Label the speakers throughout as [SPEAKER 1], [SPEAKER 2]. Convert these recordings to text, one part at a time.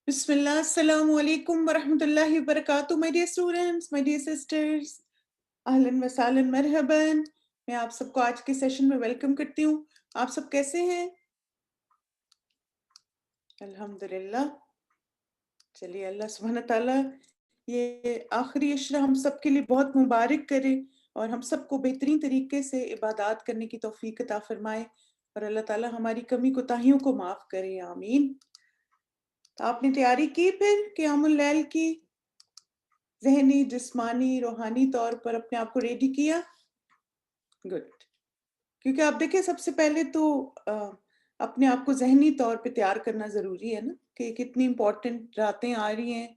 [SPEAKER 1] بسم اللہ السلام علیکم ورحمۃ اللہ وبرکاتہ my dear students, my dear sisters, اہلاً وسہلاً مرحباً. میں آپ سب کو آج کے سیشن میں ویلکم کرتی ہوں. آپ سب کیسے ہیں؟ الحمدللہ. چلیے اللہ سبحانہ تعالیٰ یہ آخری عشرہ ہم سب کے لیے بہت مبارک کرے اور ہم سب کو بہترین طریقے سے عبادات کرنے کی توفیق عطا فرمائے اور اللہ تعالیٰ ہماری کمی کوتاہیوں کو معاف کرے. آمین. تو آپ نے تیاری کی پھر قیام اللیل کی؟ ذہنی، جسمانی، روحانی طور پر اپنے آپ کو ریڈی کیا؟ گڈ. کیونکہ آپ دیکھیں سب سے پہلے تو اپنے آپ کو ذہنی طور پہ تیار کرنا ضروری ہے نا، کہ کتنی امپورٹنٹ راتیں آ رہی ہیں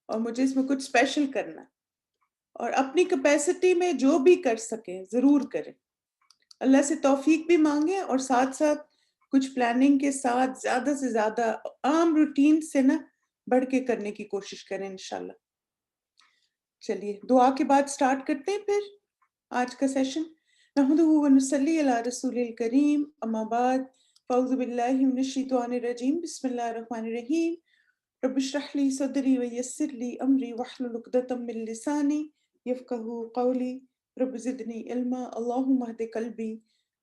[SPEAKER 1] اور مجھے اس میں کچھ اسپیشل کرنا ہے، اور اپنی کیپیسٹی میں جو بھی کر سکیں ضرور کریں. اللہ سے توفیق بھی مانگیں اور ساتھ ساتھ کچھ پلاننگ کے ساتھ زیادہ سے زیادہ عام روٹین سے نا بڑھ کے کرنے کی کوشش کریں انشاءاللہ. چلیے دعا کے بعد سٹارٹ کرتے ہیں پھر آج کا سیشن. نحمدہ و نصلی علی رسول الکریم، اما بعد، فاعوذ باللہ من الشیطان الرجیم، بسم اللہ الرحمن الرحیم. رب اشرح لی صدری ویسر لی امری واحلل عقدۃ من لسانی یفقہوا قولی. رب زدنی علما، اللہم اہد قلبی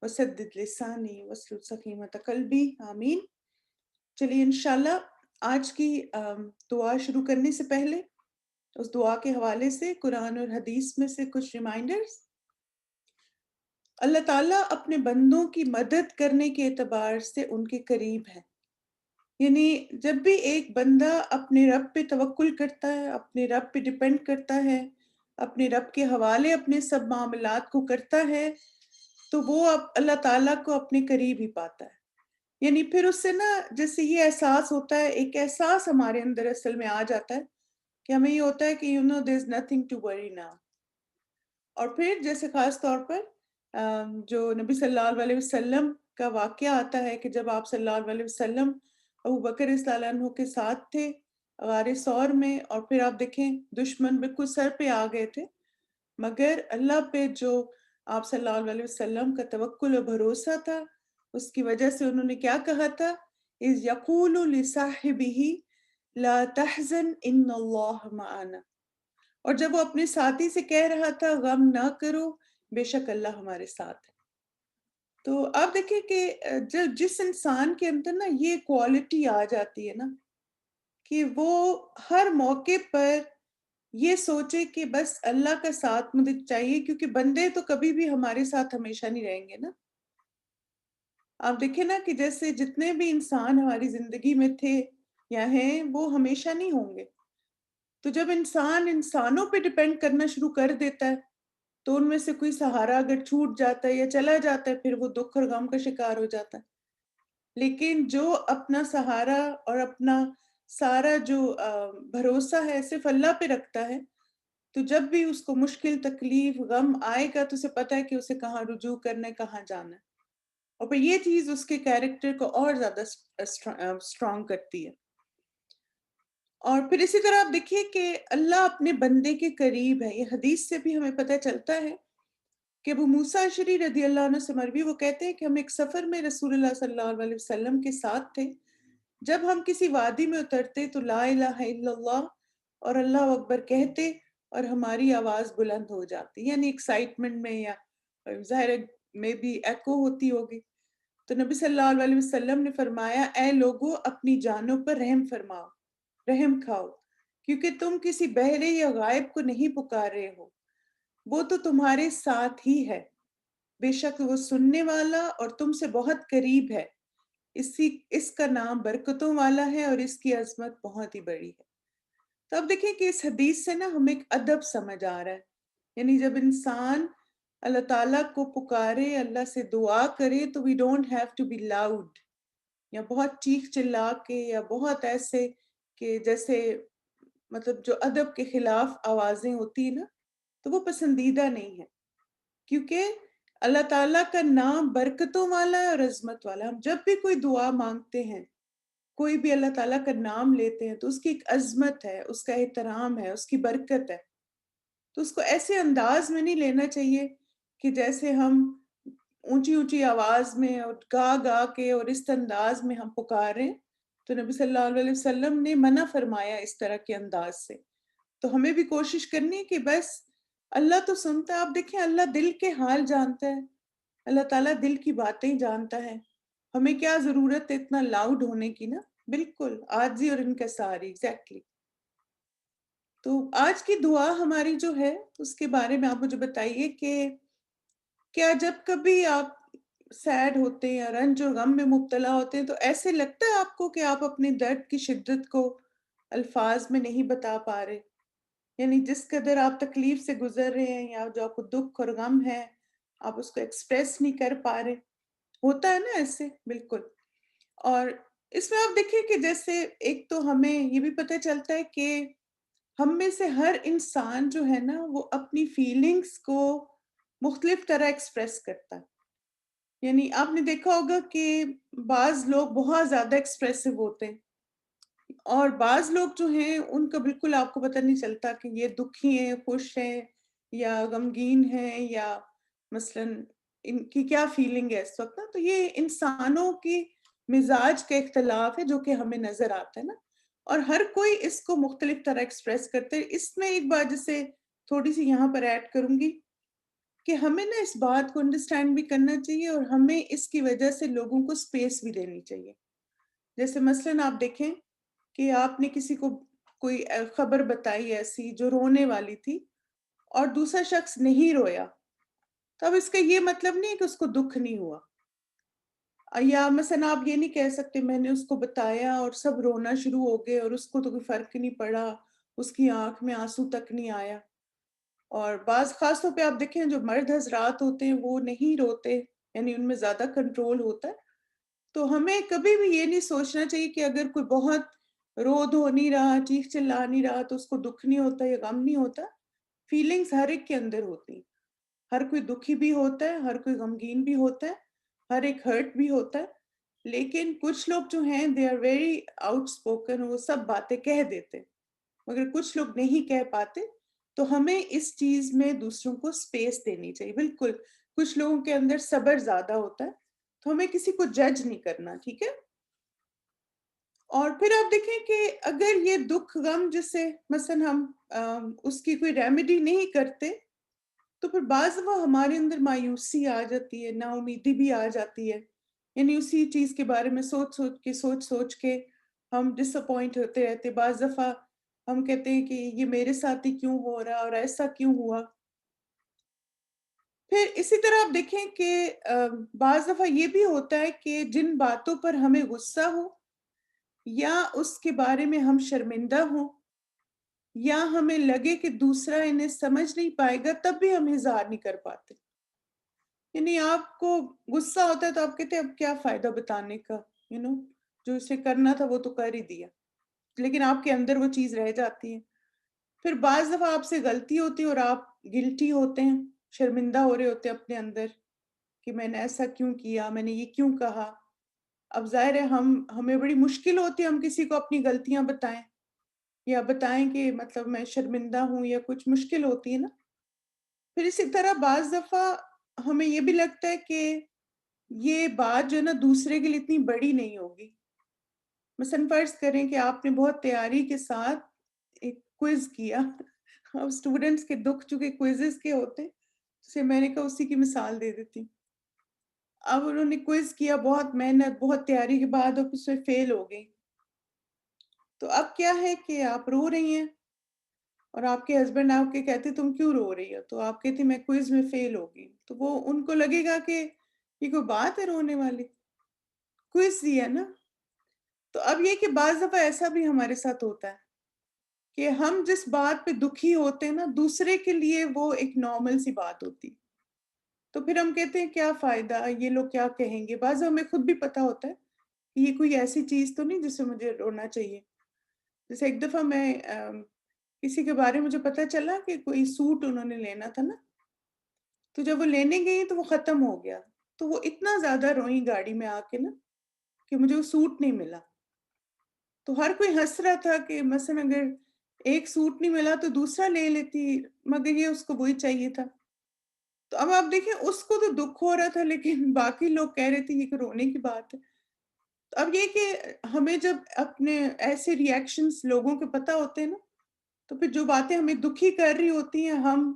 [SPEAKER 1] وسدد لسانی واسلل سخیمۃ قلبی. آمین. چلیے انشاءاللہ آج کی دعا شروع کرنے سے پہلے اس دعا کے حوالے سے قرآن اور حدیث میں سے کچھ ریمائنڈرز. اللہ تعالیٰ اپنے بندوں کی مدد کرنے کے اعتبار سے ان کے قریب ہے. یعنی جب بھی ایک بندہ اپنے رب پہ توکل کرتا ہے، اپنے رب پہ ڈیپینڈ کرتا ہے، اپنے رب کے حوالے اپنے سب معاملات کو کرتا ہے، تو وہ اللہ تعالیٰ کو اپنے قریب ہی پاتا ہے. یعنی پھر اس سے نا جیسے یہ احساس ہوتا ہے، ایک احساس ہمارے اندر اصل میں آ جاتا ہے کہ ہمیں یہ ہوتا ہے کہ there is nothing to worry now. اور پھر جیسے خاص طور پر جو نبی صلی اللہ علیہ وسلم کا واقعہ آتا ہے کہ جب آپ صلی اللہ علیہ وسلم ابو بکر رضی اللہ عنہ کے ساتھ تھے غار ثور میں، اور پھر آپ دیکھیں دشمن بالکل سر پہ آ گئے تھے، مگر اللہ پہ جو آپ صلی اللہ علیہ وسلم کا توکل و بھروسہ تھا، اس کی وجہ سے انہوں نے کیا کہا تھا؟ اذ یقول لصاحبہ لا تحزن ان اللہ معنا. اور جب وہ اپنے ساتھی سے کہہ رہا تھا غم نہ کرو، بے شک اللہ ہمارے ساتھ ہے. تو آپ دیکھیں کہ جس انسان کے اندر نا یہ کوالٹی آ جاتی ہے نا کہ وہ ہر موقع پر یہ سوچے کہ بس اللہ کا ساتھ مجھے چاہیے، کیونکہ بندے تو کبھی بھی ہمارے ساتھ ہمیشہ نہیں رہیں گے نا. آپ دیکھیں نا کہ جیسے جتنے بھی انسان ہماری زندگی میں تھے یا ہیں وہ ہمیشہ نہیں ہوں گے. تو جب انسان انسانوں پہ ڈیپینڈ کرنا شروع کر دیتا ہے تو ان میں سے کوئی سہارا اگر چھوٹ جاتا ہے یا چلا جاتا ہے پھر وہ دکھ اور غم کا شکار ہو جاتا ہے. لیکن جو اپنا سہارا اور اپنا سارا جو بھروسہ ہے صرف اللہ پہ رکھتا ہے، تو جب بھی اس کو مشکل، تکلیف، غم آئے گا تو اسے پتہ ہے کہ اسے کہاں رجوع کرنا ہے، کہاں جانا ہے. اور پھر یہ چیز اس کے کیریکٹر کو اور زیادہ اسٹرانگ کرتی ہے. اور پھر اسی طرح آپ دیکھیے کہ اللہ اپنے بندے کے قریب ہے. یہ حدیث سے بھی ہمیں پتہ چلتا ہے کہ ابو موسیٰ اشعری رضی اللہ عنہ سے مروی، وہ کہتے ہیں کہ ہم ایک سفر میں رسول اللہ صلی اللہ علیہ وسلم کے ساتھ تھے. جب ہم کسی وادی میں اترتے تو لا الہ الا اللہ اور اللہ اکبر کہتے اور ہماری آواز بلند ہو جاتی، یعنی ایکسائٹمنٹ میں یا ظاہر میں بھی ایکو ہوتی ہوگی. تو نبی صلی اللہ علیہ وسلم نے فرمایا اے لوگو اپنی جانوں پر رحم فرماؤ، رحم کھاؤ، کیونکہ تم کسی بہرے یا غائب کو نہیں پکار رہے ہو، وہ تو تمہارے ساتھ ہی ہے. بے شک وہ سننے والا اور تم سے بہت قریب ہے. اس کا نام برکتوں والا ہے اور اس کی عظمت بہت ہی بڑی ہے. تو اب دیکھیں کہ اس حدیث سے نا ہمیں ایک ادب سمجھ آ رہا ہے. یعنی جب انسان اللہ تعالیٰ کو پکارے، اللہ سے دعا کرے، تو we don't have to be loud یا بہت چیخ چلا کے یا بہت ایسے کہ جیسے مطلب جو ادب کے خلاف آوازیں ہوتی ہیں نا، تو وہ پسندیدہ نہیں ہے. کیونکہ اللہ تعالیٰ کا نام برکتوں والا ہے اور عظمت والا. ہم جب بھی کوئی دعا مانگتے ہیں، کوئی بھی اللہ تعالیٰ کا نام لیتے ہیں، تو اس کی ایک عظمت ہے، اس کا احترام ہے، اس کی برکت ہے. تو اس کو ایسے انداز میں نہیں لینا چاہیے کہ جیسے ہم اونچی اونچی آواز میں اور گا گا کے اور اس انداز میں ہم پکار رہے ہیں. تو نبی صلی اللہ علیہ وسلم نے منع فرمایا اس طرح کے انداز سے. تو ہمیں بھی کوشش کرنی ہے کہ بس اللہ تو سنتا ہے. آپ دیکھیں اللہ دل کے حال جانتا ہے، اللہ تعالیٰ دل کی باتیں جانتا ہے. ہمیں کیا ضرورت ہے اتنا لاؤڈ ہونے کی نا. بالکل عاجزی اور انکساری، ایگزیکٹلی. تو آج کی دعا ہماری جو ہے اس کے بارے میں آپ مجھے بتائیے کہ کیا جب کبھی آپ سیڈ ہوتے ہیں یا رنج اور غم میں مبتلا ہوتے ہیں تو ایسے لگتا ہے آپ کو کہ آپ اپنے درد کی شدت کو الفاظ میں نہیں بتا پا رہے؟ یعنی جس قدر آپ تکلیف سے گزر رہے ہیں یا جو آپ کو دکھ اور غم ہے آپ اس کو ایکسپریس نہیں کر پا رہے. ہوتا ہے نا ایسے؟ بالکل. اور اس میں آپ دیکھیں کہ جیسے ایک تو ہمیں یہ بھی پتہ چلتا ہے کہ ہم میں سے ہر انسان جو ہے نا وہ اپنی فیلنگز کو مختلف طرح ایکسپریس کرتا ہے. یعنی آپ نے دیکھا ہوگا کہ بعض لوگ بہت زیادہ ایکسپریسو ہوتے ہیں اور بعض لوگ جو ہیں ان کا بالکل آپ کو پتہ نہیں چلتا کہ یہ دکھی ہیں، خوش ہیں یا غمگین ہیں یا مثلاً ان کی کیا فیلنگ ہے اس وقت نا. تو یہ انسانوں کی مزاج کا اختلاف ہے جو کہ ہمیں نظر آتا ہے نا. اور ہر کوئی اس کو مختلف طرح ایکسپریس کرتے ہیں. اس میں ایک بات جسے تھوڑی سی یہاں پر ایڈ کروں گی کہ ہمیں نا اس بات کو انڈرسٹینڈ بھی کرنا چاہیے اور ہمیں اس کی وجہ سے لوگوں کو سپیس بھی دینی چاہیے. جیسے مثلاً آپ دیکھیں کہ آپ نے کسی کو کوئی خبر بتائی ایسی جو رونے والی تھی اور دوسرا شخص نہیں رویا، تو اب اس کا یہ مطلب نہیں ہے کہ اس کو دکھ نہیں ہوا. یا مثلا آپ یہ نہیں کہہ سکتے میں نے اس کو بتایا اور سب رونا شروع ہو گئے اور اس کو تو کوئی فرق نہیں پڑا، اس کی آنکھ میں آنسو تک نہیں آیا. اور بعض خاص طور پہ آپ دیکھیں جو مرد حضرات ہوتے ہیں وہ نہیں روتے، یعنی ان میں زیادہ کنٹرول ہوتا ہے. تو ہمیں کبھی بھی یہ نہیں سوچنا چاہیے کہ اگر کوئی بہت رو دھو نہیں رہا، چیخ چلا نہیں رہا تو اس کو دکھ نہیں ہوتا یا غم نہیں ہوتا. فیلنگز ہر ایک کے اندر ہوتی ہیں. ہر کوئی دکھی بھی ہوتا ہے، ہر کوئی غمگین بھی ہوتا ہے، ہر ایک ہرٹ بھی ہوتا ہے. لیکن کچھ لوگ جو ہیں دے آر ویری آؤٹ اسپوکن، وہ سب باتیں کہہ دیتے مگر کچھ لوگ نہیں کہہ پاتے. تو ہمیں اس چیز میں دوسروں کو سپیس دینی چاہیے. بالکل کچھ لوگوں کے اندر صبر زیادہ ہوتا ہے تو ہمیں کسی کو جج نہیں کرنا، ٹھیک ہے. اور پھر آپ دیکھیں کہ اگر یہ دکھ غم جسے مثلا ہم اس کی کوئی ریمیڈی نہیں کرتے تو پھر بعض دفعہ ہمارے اندر مایوسی آ جاتی ہے، نا امیدی بھی آ جاتی ہے. یعنی اسی چیز کے بارے میں سوچ کے ہم ڈس اپوائنٹ ہوتے رہتے. بعض دفعہ ہم کہتے ہیں کہ یہ میرے ساتھ ہی کیوں ہو رہا اور ایسا کیوں ہوا. پھر اسی طرح آپ دیکھیں کہ بعض دفعہ یہ بھی ہوتا ہے کہ جن باتوں پر ہمیں غصہ ہو یا اس کے بارے میں ہم شرمندہ ہوں یا ہمیں لگے کہ دوسرا انہیں سمجھ نہیں پائے گا تب بھی ہم اظہار نہیں کر پاتے. یعنی آپ کو غصہ ہوتا ہے تو آپ کہتے ہیں اب کیا فائدہ بتانے کا، جو اسے کرنا تھا وہ تو کر ہی دیا، لیکن آپ کے اندر وہ چیز رہ جاتی ہے. پھر بعض دفعہ آپ سے غلطی ہوتی ہے اور آپ گلٹی ہوتے ہیں، شرمندہ ہو رہے ہوتے ہیں اپنے اندر کہ میں نے ایسا کیوں کیا، میں نے یہ کیوں کہا. اب ظاہر ہے ہمیں بڑی مشکل ہوتی ہے ہم کسی کو اپنی غلطیاں بتائیں یا بتائیں کہ مطلب میں شرمندہ ہوں یا کچھ مشکل ہوتی ہے نا. پھر اسی طرح بعض دفعہ ہمیں یہ بھی لگتا ہے کہ یہ بات جو ہے نا دوسرے کے لیے اتنی بڑی نہیں ہوگی. مثلا فرض کریں کہ آپ نے بہت تیاری کے ساتھ ایک کوئز کیا. اب اسٹوڈنٹس کے دکھ چونکہ کوئزز کے ہوتے جسے میں نے کہا اسی کی مثال دے دیتی. اب انہوں نے کوئز کیا، بہت محنت بہت تیاری کے بعد اب اس میں فیل ہو گئی. تو اب کیا ہے کہ آپ رو رہی ہیں اور آپ کے ہسبینڈ آپ کے کہتے تم کیوں رو رہی ہو، تو آپ کہتی میں کوئز میں فیل ہو گئی. تو وہ ان کو لگے گا کہ یہ کوئی بات ہے رونے والی، کوئز دیا نا. تو اب یہ کہ بعض دفعہ ایسا بھی ہمارے ساتھ ہوتا ہے کہ ہم جس بات پہ دکھی ہوتے ہیں نا دوسرے کے لیے وہ ایک نارمل سی بات ہوتی. تو پھر ہم کہتے ہیں کیا فائدہ، یہ لوگ کیا کہیں گے. بعض ہمیں خود بھی پتا ہوتا ہے کہ یہ کوئی ایسی چیز تو نہیں جس سے مجھے رونا چاہیے. جیسے ایک دفعہ میں کسی کے بارے میں مجھے پتا چلا کہ کوئی سوٹ انہوں نے لینا تھا نا، تو جب وہ لینے گئی تو وہ ختم ہو گیا. تو وہ اتنا زیادہ روئی گاڑی میں آ کے نا کہ مجھے وہ سوٹ نہیں ملا. تو ہر کوئی ہنس رہا تھا کہ مثلا اگر ایک سوٹ نہیں ملا تو دوسرا لے لیتی، مگر یہ اس کو وہی چاہیے تھا. تو اب آپ دیکھیں اس کو تو دکھ ہو رہا تھا لیکن باقی لوگ کہہ رہے تھے یہ کہ رونے کی بات ہے. تو اب یہ کہ ہمیں جب اپنے ایسے ریئیکشنز لوگوں کے پتہ ہوتے ہیں نا، تو پھر جو باتیں ہمیں دکھی کر رہی ہوتی ہیں، ہم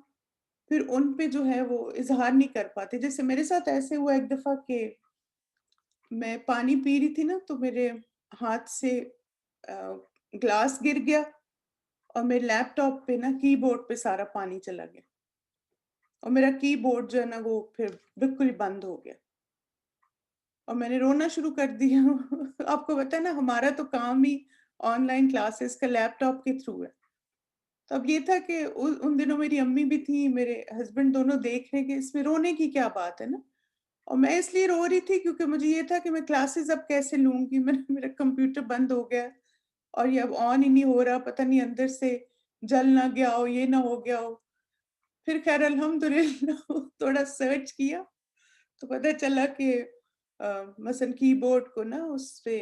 [SPEAKER 1] پھر ان پہ جو ہے وہ اظہار نہیں کر پاتے۔ جیسے میرے ساتھ ایسے ہوا ایک دفعہ کہ میں پانی پی رہی تھی نا، تو میرے ہاتھ سے گلاس گر گیا اور میرے لیپ ٹاپ پہ نا کی بورڈ پہ سارا پانی چلا گیا، اور میرا کی بورڈ جو ہے نا وہ پھر بالکل ہی بند ہو گیا اور میں نے رونا شروع کر دیا۔ آپ کو پتہ ہے نا ہمارا تو کام ہی آن لائن کلاسز کا لیپ ٹاپ کے تھرو ہے۔ تو اب یہ تھا کہ ان دنوں میری امی بھی تھی، میرے ہسبینڈ دونوں دیکھ رہے کہ اس میں رونے کی کیا بات ہے نا، اور میں اس لیے رو رہی تھی کیونکہ مجھے یہ تھا کہ میں کلاسز اب کیسے لوں گی، میرا کمپیوٹر بند ہو گیا اور یہ اب آن ہی نہیں ہو رہا، پتہ نہیں اندر سے جل نہ گیا ہو، یہ نہ ہو گیا ہو۔ پھر خیر الحمدللہ تھوڑا سرچ کیا تو پتہ چلا کہ مثلاً کی بورڈ کو نا اس پہ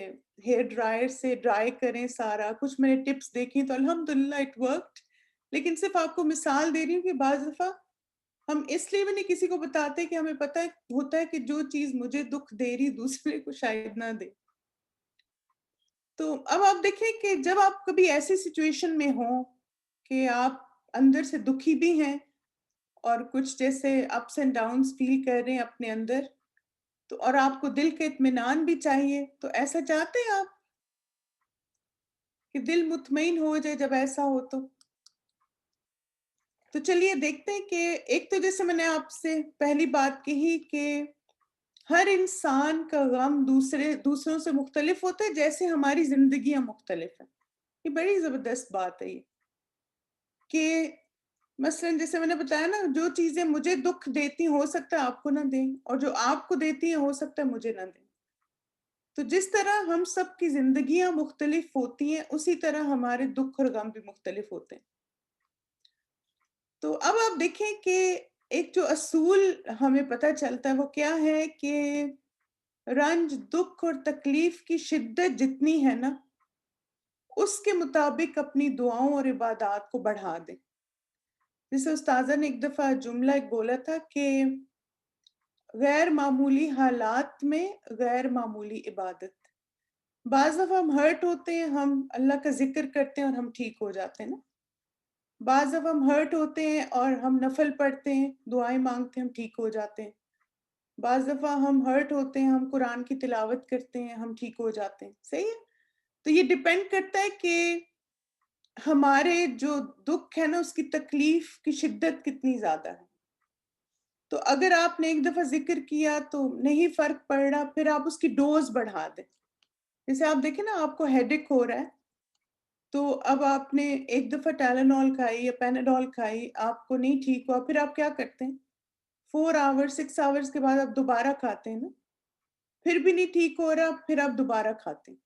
[SPEAKER 1] ہیئر ڈرائر سے ڈرائی کریں سارا کچھ، میں نے ٹپس دیکھی تو الحمدللہ اٹ ورکڈ۔ لیکن صرف آپ کو مثال دے رہی ہوں کہ بعض دفعہ ہم اس لیے بھی نہیں کسی کو بتاتے کہ ہمیں پتہ ہوتا ہے کہ جو چیز مجھے دکھ دے رہی دوسرے کو شاید نہ دے۔ تو اب آپ دیکھیں کہ جب آپ کبھی ایسی سچویشن میں ہوں کہ آپ اندر سے دکھی بھی ہیں اور کچھ جیسے اپس اینڈ ڈاؤنس فیل کر رہے ہیں اپنے اندر، تو اور آپ کو دل کا اطمینان بھی چاہیے، تو ایسا چاہتے ہیں آپ کہ دل مطمئن ہو جائے جب ایسا ہو تو چلیے دیکھتے ہیں کہ ایک تو جیسے میں نے آپ سے پہلی بات کہی کہ ہر انسان کا غم دوسروں سے مختلف ہوتا ہے، جیسے ہماری زندگیاں مختلف ہیں۔ یہ بڑی زبردست بات ہے یہ کہ مثلاً جیسے میں نے بتایا نا، جو چیزیں مجھے دکھ دیتی ہو سکتا ہے آپ کو نہ دیں، اور جو آپ کو دیتی ہیں ہو سکتا ہے مجھے نہ دیں۔ تو جس طرح ہم سب کی زندگیاں مختلف ہوتی ہیں، اسی طرح ہمارے دکھ اور غم بھی مختلف ہوتے ہیں۔ تو اب آپ دیکھیں کہ ایک جو اصول ہمیں پتہ چلتا ہے وہ کیا ہے کہ رنج، دکھ اور تکلیف کی شدت جتنی ہے نا، اس کے مطابق اپنی دعاؤں اور عبادات کو بڑھا دیں۔ جیسے استاذہ نے ایک دفعہ جملہ ایک بولا تھا کہ غیر معمولی حالات میں غیر معمولی عبادت۔ بعض دفعہ ہم ہرٹ ہوتے ہیں، ہم اللہ کا ذکر کرتے ہیں اور ہم ٹھیک ہو جاتے ہیں نا۔ بعض دفعہ ہم ہرٹ ہوتے ہیں اور ہم نفل پڑھتے ہیں، دعائیں مانگتے ہیں، ہم ٹھیک ہو جاتے ہیں۔ بعض دفعہ ہم ہرٹ ہوتے ہیں، ہم قرآن کی تلاوت کرتے ہیں، ہم ٹھیک ہو جاتے ہیں۔ صحیح ہے؟ تو یہ ڈیپینڈ کرتا ہے کہ ہمارے جو دکھ ہے نا اس کی تکلیف کی شدت کتنی زیادہ ہے۔ تو اگر آپ نے ایک دفعہ ذکر کیا تو نہیں فرق پڑ رہا، پھر آپ اس کی ڈوز بڑھا دیں۔ جیسے آپ دیکھیں نا آپ کو ہیڈک ہو رہا ہے، تو اب آپ نے ایک دفعہ ٹیلنول کھائی یا پیناڈول کھائی، آپ کو نہیں ٹھیک ہوا، پھر آپ کیا کرتے ہیں 4 آورس 6 آورس کے بعد آپ دوبارہ کھاتے ہیں نا، پھر بھی نہیں ٹھیک ہو رہا، پھر آپ دوبارہ کھاتے ہیں۔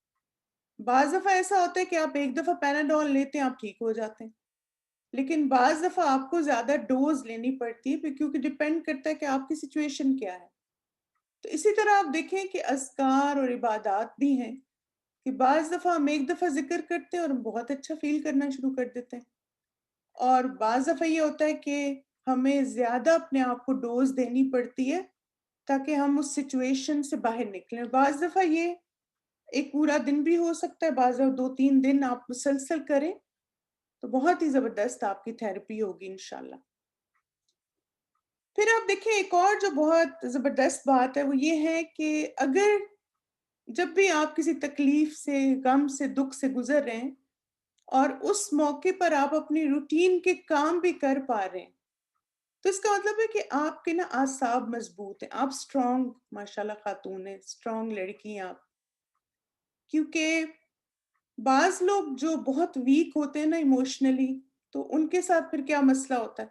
[SPEAKER 1] بعض دفعہ ایسا ہوتا ہے کہ آپ ایک دفعہ پیناڈول لیتے ہیں، آپ ٹھیک ہو جاتے ہیں، لیکن بعض دفعہ آپ کو زیادہ ڈوز لینی پڑتی ہے کیونکہ ڈیپینڈ کرتا ہے کہ آپ کی سچویشن کیا ہے۔ تو اسی طرح آپ دیکھیں کہ اذکار اور عبادات بھی ہیں کہ بعض دفعہ ہم ایک دفعہ ذکر کرتے ہیں اور ہم بہت اچھا فیل کرنا شروع کر دیتے ہیں، اور بعض دفعہ یہ ہوتا ہے کہ ہمیں زیادہ اپنے آپ کو ڈوز دینی پڑتی ہے تاکہ ہم اس سچویشن سے باہر نکلیں۔ بعض دفعہ یہ ایک پورا دن بھی ہو سکتا ہے، بعض دفعہ 2 3 دن آپ مسلسل کریں تو بہت ہی زبردست آپ کی تھیراپی ہوگی انشاءاللہ۔ پھر آپ دیکھیں ایک اور جو بہت زبردست بات ہے وہ یہ ہے کہ اگر جب بھی آپ کسی تکلیف سے، غم سے، دکھ سے گزر رہے ہیں اور اس موقع پر آپ اپنی روٹین کے کام بھی کر پا رہے ہیں، تو اس کا مطلب ہے کہ آپ کے نا اعصاب مضبوط ہیں، آپ اسٹرانگ ماشاءاللہ خاتون ہیں، اسٹرانگ لڑکی ہیں آپ۔ کیونکہ بعض لوگ جو بہت ویک ہوتے ہیں نا ایموشنلی، تو ان کے ساتھ پھر کیا مسئلہ ہوتا ہے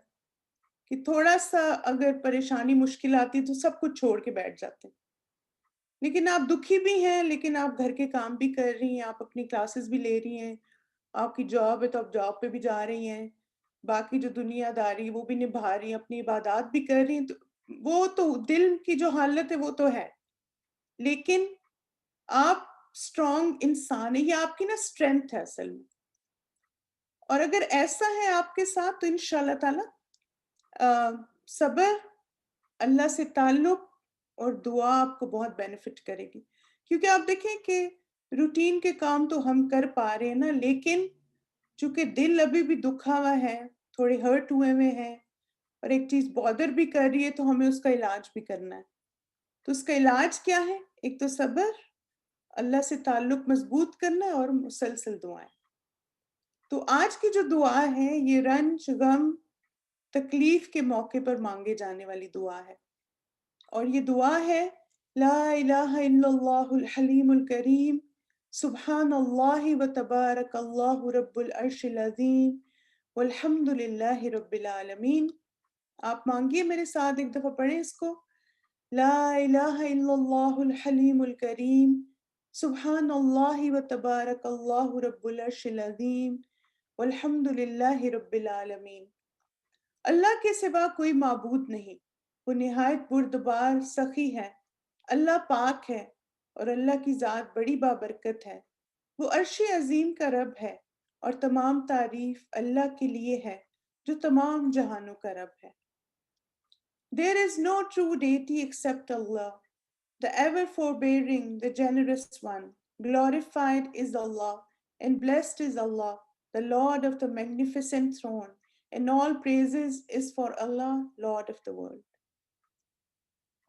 [SPEAKER 1] کہ تھوڑا سا اگر پریشانی مشکل آتی ہے تو سب کچھ چھوڑ کے بیٹھ جاتے ہیں۔ لیکن آپ دکھی بھی ہیں، لیکن آپ گھر کے کام بھی کر رہی ہیں، آپ اپنی کلاسز بھی لے رہی ہیں، آپ کی جاب ہے تو آپ جاب پہ بھی جا رہی ہیں، باقی جو دنیا داری وہ بھی نبھا رہی ہیں، اپنی عبادات بھی کر رہی ہیں، تو وہ تو دل کی جو حالت ہے وہ تو ہے، لیکن آپ اسٹرانگ انسان ہیں، یہ آپ کی نا اسٹرینتھ ہے اصل میں۔ اور اگر ایسا ہے آپ کے ساتھ تو انشاءاللہ تعالی صبر، اللہ سے تعلق اور دعا آپ کو بہت بینیفٹ کرے گی۔ کیونکہ آپ دیکھیں کہ روٹین کے کام تو ہم کر پا رہے ہیں نا، لیکن چونکہ دل ابھی بھی دکھا ہوا ہے، تھوڑے ہرٹ ہوئے ہیں، اور ایک چیز بادر بھی کر رہی ہے، تو ہمیں اس کا علاج بھی کرنا ہے۔ تو اس کا علاج کیا ہے؟ ایک تو صبر، اللہ سے تعلق مضبوط کرنا، اور مسلسل دعائیں۔ تو آج کی جو دعا ہے یہ رنج، غم، تکلیف کے موقع پر مانگے جانے والی دعا ہے، اور یہ دعا ہے لا الہ الا اللہ الحلیم الکریم سبحان اللہ و تبارک اللہ رب العرش العظیم والحمد للہ رب العالمین۔ آپ مانگیے میرے ساتھ، ایک دفعہ پڑھیں اس کو، لا الہ الا اللہ الحلیم الکریم سبحان اللہ و تبارک اللہ رب العرش العظیم والحمد للہ رب العالمین۔ اللہ کے سوا کوئی معبود نہیں، وہ نہایت بردبار سخی ہے، اللہ پاک ہے، اور اللہ کی ذات بڑی بابرکت ہے، وہ عرش عظیم کا رب ہے، اور تمام تعریف اللہ کے لیے ہے جو تمام جہانوں کا رب ہے۔ There is no true deity except Allah, the ever forbearing, the generous one. Glorified is Allah, and blessed is Allah, the Lord of the magnificent throne, and all praises is for Allah, Lord of the world.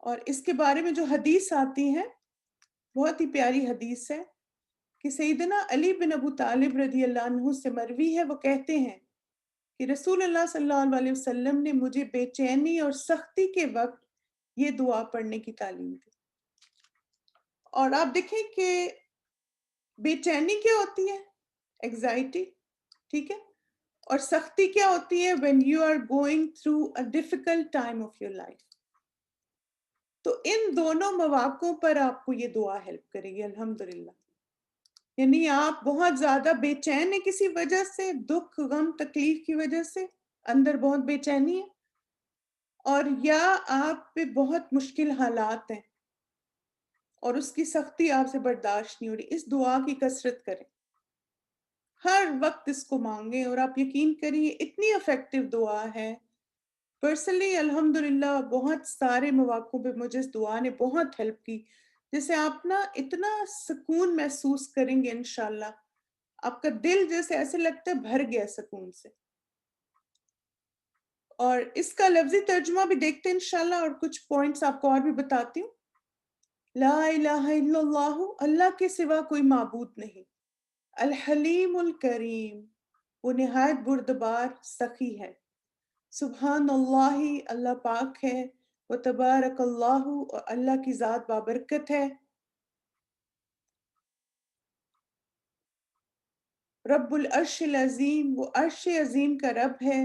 [SPEAKER 1] اور اس کے بارے میں جو حدیث آتی ہے، بہت ہی پیاری حدیث ہے کہ سیدنا علی بن ابو طالب رضی اللہ عنہ سے مروی ہے، وہ کہتے ہیں کہ رسول اللہ صلی اللہ علیہ وسلم نے مجھے بے چینی اور سختی کے وقت یہ دعا پڑھنے کی تعلیم دی۔ اور آپ دیکھیں کہ بے چینی کیا ہوتی ہے؟ ایگزائٹی، ٹھیک ہے؟ اور سختی کیا ہوتی ہے؟ when you are going through a difficult time of your life۔ تو ان دونوں مواقعوں پر آپ کو یہ دعا ہیلپ کرے گی الحمدللہ۔ یعنی آپ بہت زیادہ بے چین ہیں کسی وجہ سے، دکھ، غم، تکلیف کی وجہ سے اندر بہت بے چینی ہے، اور یا آپ پہ بہت مشکل حالات ہیں اور اس کی سختی آپ سے برداشت نہیں ہو رہی، اس دعا کی کثرت کریں، ہر وقت اس کو مانگیں، اور آپ یقین کریے اتنی افیکٹو دعا ہے۔ پرسنلی الحمدللہ بہت سارے مواقعوں پہ مجھے اس دعا نے بہت ہیلپ کی، جیسے آپ نا اتنا سکون محسوس کریں گے انشاءاللہ، آپ کا دل جیسے ایسے لگتا ہے بھر گیا سکون سے۔ اور اس کا لفظی ترجمہ بھی دیکھتے ہیں انشاءاللہ، اور کچھ پوائنٹس آپ کو اور بھی بتاتی ہوں۔ لا الہ الا اللہ، اللہ کے سوا کوئی معبود نہیں، الحلیم الکریم، وہ نہایت بردبار سخی ہے، سبحان اللہ، اللہ پاک ہے، و تبارک اللہ، اور اللہ کی ذات بابرکت ہے، رب العرش العظیم، وہ عرش عظیم کا رب ہے،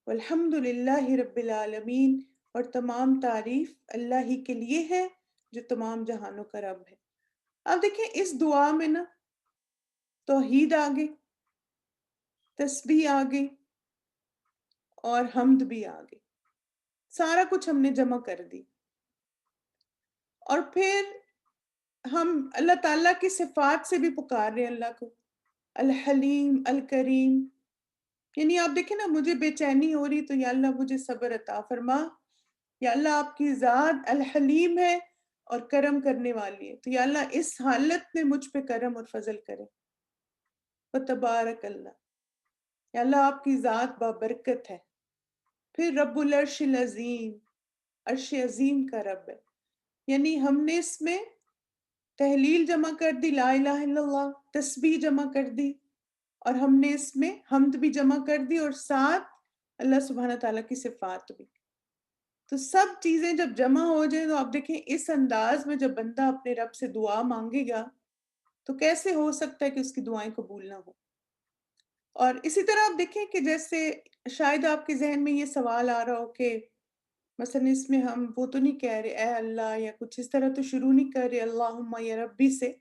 [SPEAKER 1] والحمد للہ رب العالمین، اور تمام تعریف اللہ ہی کے لیے ہے جو تمام جہانوں کا رب ہے۔ اب دیکھیں اس دعا میں نا توحید آگے، تسبیح آگے، اور حمد بھی آگے، سارا کچھ ہم نے جمع کر دی، اور پھر ہم اللہ تعالیٰ کی صفات سے بھی پکار رہے ہیں اللہ کو، الحلیم الکریم، یعنی آپ دیکھیں نا مجھے بے چینی ہو رہی تو یا اللہ مجھے صبر عطا فرما، یا اللہ آپ کی ذات الحلیم ہے اور کرم کرنے والی ہے، تو یا اللہ اس حالت میں مجھ پہ کرم اور فضل کرے، وتبارک اللہ، یا اللہ آپ کی ذات بابرکت ہے، پھر رب العرش العظیم، عرش عظیم کا رب ہے، یعنی ہم نے اس میں تحلیل جمع کر دی، لا الہ الا اللہ، تسبیح جمع کر دی، اور ہم نے اس میں حمد بھی جمع کر دی، اور ساتھ اللہ سبحانہ تعالیٰ کی صفات بھی۔ تو سب چیزیں جب جمع ہو جائیں تو آپ دیکھیں اس انداز میں جب بندہ اپنے رب سے دعا مانگے گا تو کیسے ہو سکتا ہے کہ اس کی دعائیں قبول نہ ہو۔ اور اسی طرح آپ دیکھیں کہ جیسے شاید آپ کے ذہن میں یہ سوال آ رہا ہو کہ مثلا اس میں ہم وہ تو نہیں کہہ رہے اے اللہ، یا کچھ اس طرح تو شروع نہیں کر رہے اللہم یا ربی سے۔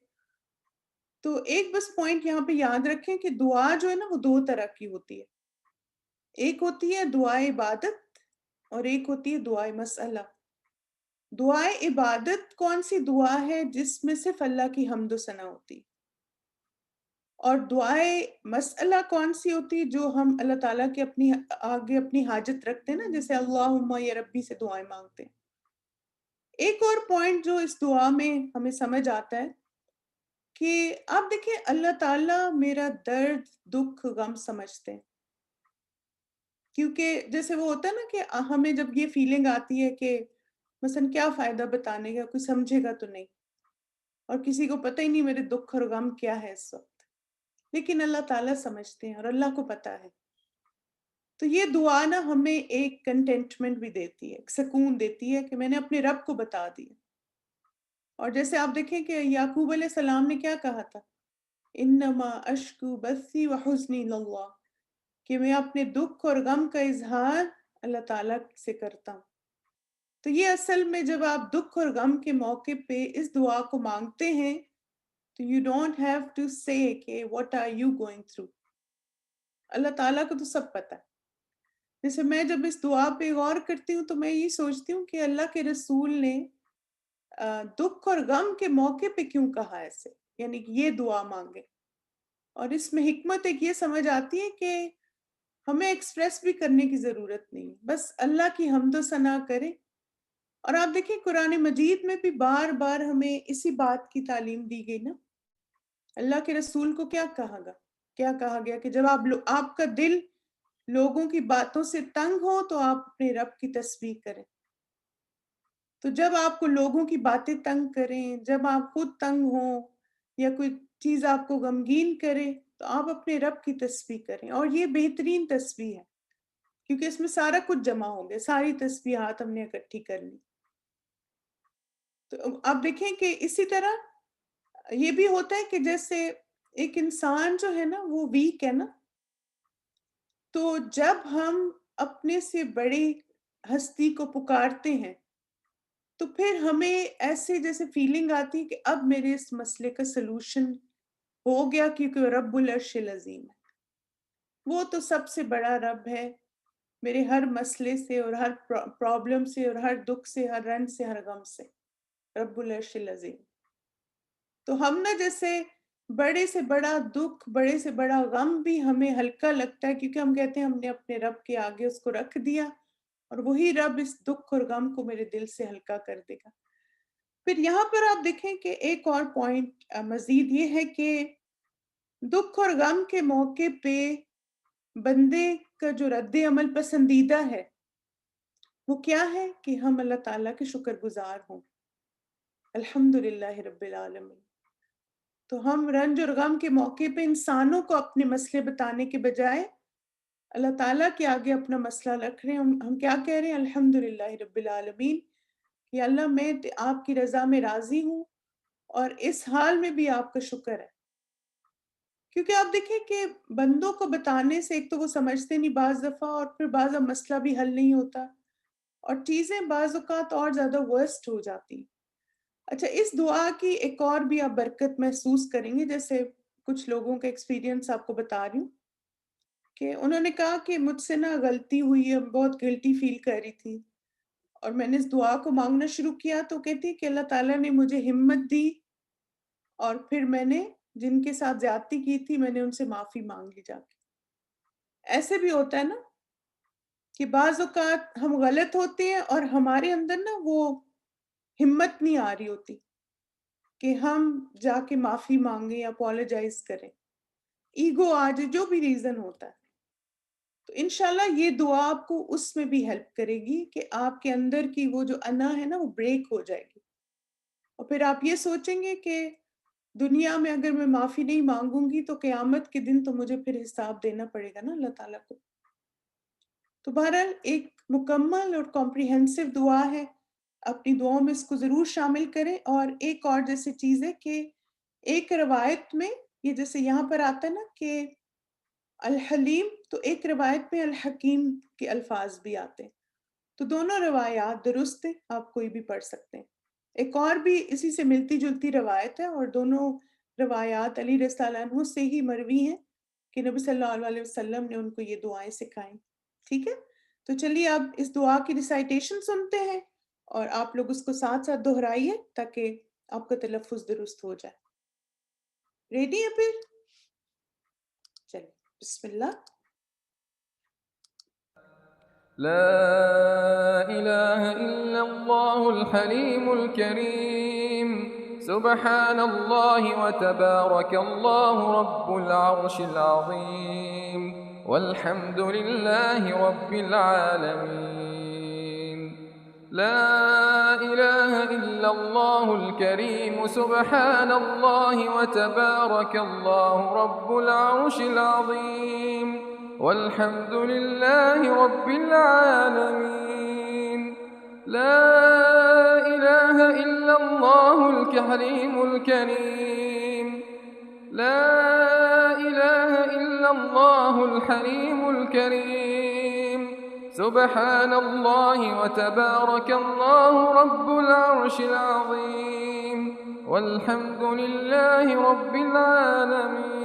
[SPEAKER 1] تو ایک بس پوائنٹ یہاں پہ یاد رکھیں کہ دعا جو ہے نا وہ دو طرح کی ہوتی ہے، ایک ہوتی ہے دعائے عبادت، اور ایک ہوتی ہے دعائے مسئلہ۔ دعائے عبادت کون سی دعا ہے؟ جس میں صرف اللہ کی حمد و ثنا ہوتی، اور دعائے مسئلہ کون سی ہوتی جو ہم اللہ تعالیٰ کے اپنی آگے اپنی حاجت رکھتے ہیں نا، جیسے اللہم یا ربی سے دعائیں مانگتے ہیں۔ ایک اور پوائنٹ جو اس دعا میں ہمیں سمجھ آتا ہے کہ آپ دیکھیں اللہ تعالیٰ میرا درد، دکھ، غم سمجھتے ہیں. کیونکہ جیسے وہ ہوتا ہے نا کہ ہمیں جب یہ فیلنگ آتی ہے کہ مثلاً کیا فائدہ بتانے کا، کوئی سمجھے گا تو نہیں، اور کسی کو پتہ ہی نہیں میرے دکھ اور غم کیا ہے اس وقت، لیکن اللہ تعالیٰ سمجھتے ہیں اور اللہ کو پتہ ہے. تو یہ دعا نا ہمیں ایک کنٹینٹمنٹ بھی دیتی ہے، ایک سکون دیتی ہے کہ میں نے اپنے رب کو بتا دیا. اور جیسے آپ دیکھیں کہ یعقوب علیہ السلام نے کیا کہا تھا، انما اشکو بثی وحزنی اللہ، کہ میں اپنے دکھ اور غم کا اظہار اللہ تعالیٰ سے کرتا ہوں. تو یہ اصل میں جب آپ دکھ اور غم کے موقع پہ اس دعا کو مانگتے ہیں تو you don't have to say کہ what are you going through. اللہ تعالیٰ کو تو سب پتہ ہے. جیسے میں جب اس دعا پہ غور کرتی ہوں تو میں یہ سوچتی ہوں کہ اللہ کے رسول نے دکھ اور غم کے موقع پہ کیوں کہا ایسے، یعنی کہ یہ دعا مانگے. اور اس میں حکمت ایک یہ سمجھ آتی ہے کہ ہمیں ایکسپریس بھی کرنے کی ضرورت نہیں، بس اللہ کی حمد و ثنا کریں. اور آپ دیکھیں قرآن مجید میں بھی بار بار ہمیں اسی بات کی تعلیم دی گئی نا. اللہ کے رسول کو کیا کہا گیا کہ جب آپ کا دل لوگوں کی باتوں سے تنگ ہو تو آپ اپنے رب کی تسبیح کریں. تو جب آپ کو لوگوں کی باتیں تنگ کریں، جب آپ خود تنگ ہوں یا کوئی چیز آپ کو غمگین کرے تو آپ اپنے رب کی تسبیح کریں. اور یہ بہترین تسبیح ہے کیونکہ اس میں سارا کچھ جمع ہو گیا، ساری تسبیحات ہم نے اکٹھی کر لی. تو آپ دیکھیں کہ اسی طرح یہ بھی ہوتا ہے کہ جیسے ایک انسان جو ہے نا وہ ویک ہے نا، تو جب ہم اپنے سے بڑی ہستی کو پکارتے ہیں تو پھر ہمیں ایسے جیسے فیلنگ آتی ہے کہ اب میرے اس مسئلے کا سلوشن ہو گیا کیونکہ رب العرش العظیم ہے. وہ تو سب سے بڑا رب ہے میرے ہر مسئلے سے اور ہر پرابلم سے اور ہر دکھ سے، ہر رنج سے، ہر غم سے، رب العرش العظیم. تو ہم نا جیسے بڑے سے بڑا دکھ، بڑے سے بڑا غم بھی ہمیں ہلکا لگتا ہے کیونکہ ہم کہتے ہیں ہم نے اپنے رب کے آگے اس کو رکھ دیا اور وہی رب اس دکھ اور غم کو میرے دل سے ہلکا کر دے گا. پھر یہاں پر آپ دیکھیں کہ ایک اور پوائنٹ مزید یہ ہے کہ دکھ اور غم کے موقع پہ بندے کا جو رد عمل پسندیدہ ہے وہ کیا ہے کہ ہم اللہ تعالیٰ کے شکر گزار ہوں. الحمدللہ رب العالمین. تو ہم رنج اور غم کے موقع پہ انسانوں کو اپنے مسئلے بتانے کے بجائے اللہ تعالیٰ کے آگے اپنا مسئلہ رکھ رہے ہیں. ہم کیا کہہ رہے ہیں؟ الحمدللہ رب العالمین، کہ اللہ میں آپ کی رضا میں راضی ہوں اور اس حال میں بھی آپ کا شکر ہے. کیونکہ آپ دیکھیں کہ بندوں کو بتانے سے ایک تو وہ سمجھتے نہیں بعض دفعہ، اور پھر بعض مسئلہ بھی حل نہیں ہوتا اور چیزیں بعض اوقات اور زیادہ ورسٹ ہو جاتی. اچھا، اس دعا کی ایک اور بھی آپ برکت محسوس کریں گے. جیسے کچھ لوگوں کا ایکسپیرینس آپ کو بتا رہی ہوں کہ انہوں نے کہا کہ مجھ سے نا غلطی ہوئی ہے، بہت گلٹی فیل کر رہی تھی اور میں نے اس دعا کو مانگنا شروع کیا تو کہتی کہ اللہ تعالیٰ نے مجھے ہمت دی اور پھر میں نے جن کے ساتھ زیادتی کی تھی میں نے ان سے معافی مانگ لی جا کے. ایسے بھی ہوتا ہے نا کہ بعض اوقات ہم غلط ہوتے ہیں اور ہمارے اندر نا وہ ہمت نہیں آ رہی ہوتی کہ ہم جا کے معافی مانگیں یا اپولوجائز کریں، ایگو آج جو بھی ریزن ہوتا ہے. تو انشاءاللہ یہ دعا آپ کو اس میں بھی ہیلپ کرے گی کہ آپ کے اندر کی وہ جو انا ہے نا وہ بریک ہو جائے گی. اور پھر آپ یہ سوچیں گے کہ دنیا میں اگر میں معافی نہیں مانگوں گی تو قیامت کے دن تو مجھے پھر حساب دینا پڑے گا نا اللہ تعالیٰ کو. تو بہرحال ایک مکمل اور کمپریہنسو دعا ہے، اپنی دعاؤں میں اس کو ضرور شامل کریں. اور ایک اور جیسے چیز ہے کہ ایک روایت میں یہ جیسے یہاں پر آتا ہے نا کہ الحلیم، تو ایک روایت میں الحکیم کے الفاظ بھی آتے ہیں. تو دونوں روایات درست ہیں، آپ کوئی بھی پڑھ سکتے ہیں. ایک اور بھی اسی سے ملتی جلتی روایت ہے اور دونوں روایات علی رضی اللہ عنہ سے ہی مروی ہیں کہ نبی صلی اللہ علیہ وسلم نے ان کو یہ دعائیں سکھائیں. ٹھیک ہے، تو چلیے اب اس دعا کی ریسائٹیشن سنتے ہیں اور آپ لوگ اس کو ساتھ ساتھ دہرائیے تاکہ آپ کا تلفظ درست ہو جائے. ریڈی ہے پھر؟ چلیے بسم اللہ.
[SPEAKER 2] لا إله إلا الله الحليم الكريم سبحان الله وتبارك الله رب العرش العظيم والحمد لله رب العالمين. لا إله إلا الله الكريم سبحان الله وتبارك الله رب العرش العظيم والحمد لله رب العالمين. لا إله إلا الله الحليم الكريم. لا إله إلا الله الحليم الكريم سبحان الله وتبارك الله رب العرش العظيم والحمد لله رب العالمين.